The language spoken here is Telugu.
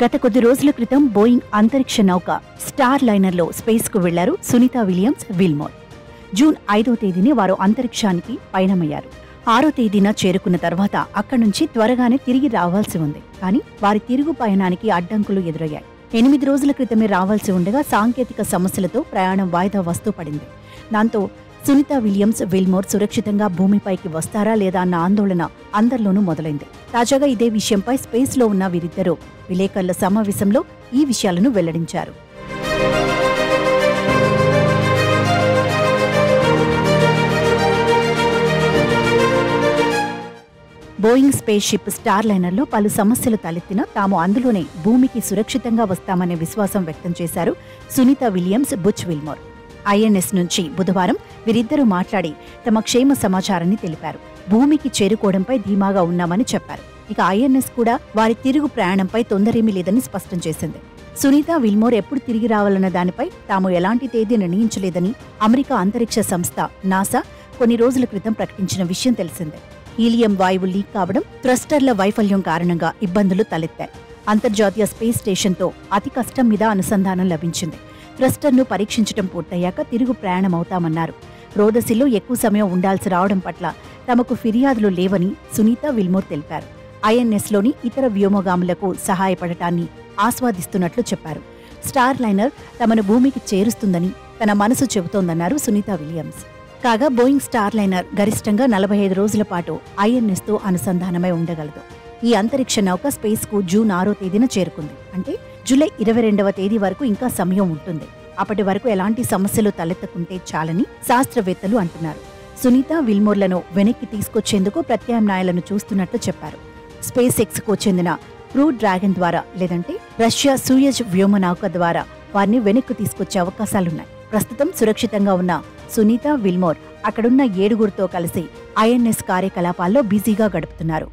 గత కొద్ది రోజుల క్రితం బోయింగ్ అంతరిక్ష నౌక స్టార్ లైనర్లో స్పేస్కు వెళ్లారు సునీత విలియమ్స్ విల్మోర్. జూన్ 5వ తేదీని వారు అంతరిక్షానికి పయనమయ్యారు. 6వ తేదీన చేరుకున్న తర్వాత అక్కడి నుంచి త్వరగానే తిరిగి రావాల్సి ఉంది. కానీ వారి తిరుగు పయనానికి అడ్డంకులు ఎదురయ్యాయి. 8 రోజుల క్రితమే రావాల్సి ఉండగా సాంకేతిక సమస్యలతో ప్రయాణం వాయిదా వస్తూ పడింది. దాంతో సునీత విలియమ్స్ విల్మోర్ సురక్షితంగా భూమిపైకి వస్తారా లేదా అన్న ఆందోళన అందరిలోనూ మొదలైంది. తాజాగా ఇదే విషయంపై స్పేస్లో ఉన్న వీరిద్దరూ విలేకరుల సమావేశంలో ఈ విషయాలను వెల్లడించారు. బోయింగ్ స్పేస్ షిప్ స్టార్ లైనర్లో పలు సమస్యలు తలెత్తినా తాము అందులోనే భూమికి సురక్షితంగా వస్తామనే విశ్వాసం వ్యక్తం చేశారు Sunita Williams Butch Wilmore. ISS నుంచి బుధవారం వీరిద్దరూ మాట్లాడి తమ క్షేమ సమాచారాన్ని తెలిపారు. భూమికి చేరుకోవడంపై ధీమాగా ఉన్నామని చెప్పారు. ఇక ఐఎన్ఎస్ కూడా వారి తిరుగు ప్రయాణంపై తొందరేమీ లేదని స్పష్టం చేసింది. సునీత విల్మోర్ ఎప్పుడు తిరిగి రావాలన్న దానిపై తాము ఎలాంటి తేదీ నిర్ణయించలేదని అమెరికా అంతరిక్ష సంస్థ నాసా కొన్ని రోజుల క్రితం ప్రకటించిన విషయం తెలిసిందే. హీలియం వాయువు లీక్ కావడం, థ్రస్టర్ల వైఫల్యం కారణంగా ఇబ్బందులు తలెత్తాయి. అంతర్జాతీయ స్పేస్ స్టేషన్తో అతి కష్టం మీద అనుసంధానం లభించింది. థ్రస్టర్ను పరీక్షించడం పూర్తయ్యాక తిరుగు ప్రయాణమవుతామన్నారు. రోదసిలో ఎక్కువ సమయం ఉండాల్సి రావడం పట్ల తమకు ఫిర్యాదులు లేవని సునీత విల్మోర్ తెలిపారు. ఐఎన్ఎస్లోని ఇతర వ్యోమగాములకు సహాయపడటాన్ని ఆస్వాదిస్తున్నట్లు చెప్పారు. స్టార్ లైనర్ తమను భూమికి చేరుస్తుందని తన మనసు చెబుతోందన్నారు సునీత విలియమ్స్. కాగా బోయింగ్ స్టార్ లైనర్ గరిష్టంగా 45 రోజుల పాటు ఐఎన్ఎస్తో అనుసంధానమై ఉండగలదు. ఈ అంతరిక్ష నౌక స్పేస్కు జూన్ 6వ తేదీన చేరుకుంది. అంటే జూలై 22వ తేదీ వరకు ఇంకా సమయం ఉంటుంది. అప్పటి వరకు ఎలాంటి సమస్యలు తలెత్తకుంటే చాలని శాస్త్రవేత్తలు అంటున్నారు. సునీత విల్మోర్లను వెనక్కి తీసుకొచ్చేందుకు ప్రత్యామ్నాయాలను చూస్తున్నట్లు చెప్పారు. స్పేస్ ఎక్స్కు చెందిన క్రూ డ్రాగన్ ద్వారా లేదంటే రష్యా సూయజ్ వ్యోమ నౌక ద్వారా వారిని వెనక్కు తీసుకొచ్చే అవకాశాలున్నాయి. ప్రస్తుతం సురక్షితంగా ఉన్న సునీత విల్మోర్ అక్కడున్న 7గురితో కలిసి ఐఎన్ఎస్ కార్యకలాపాల్లో బిజీగా గడుపుతున్నారు.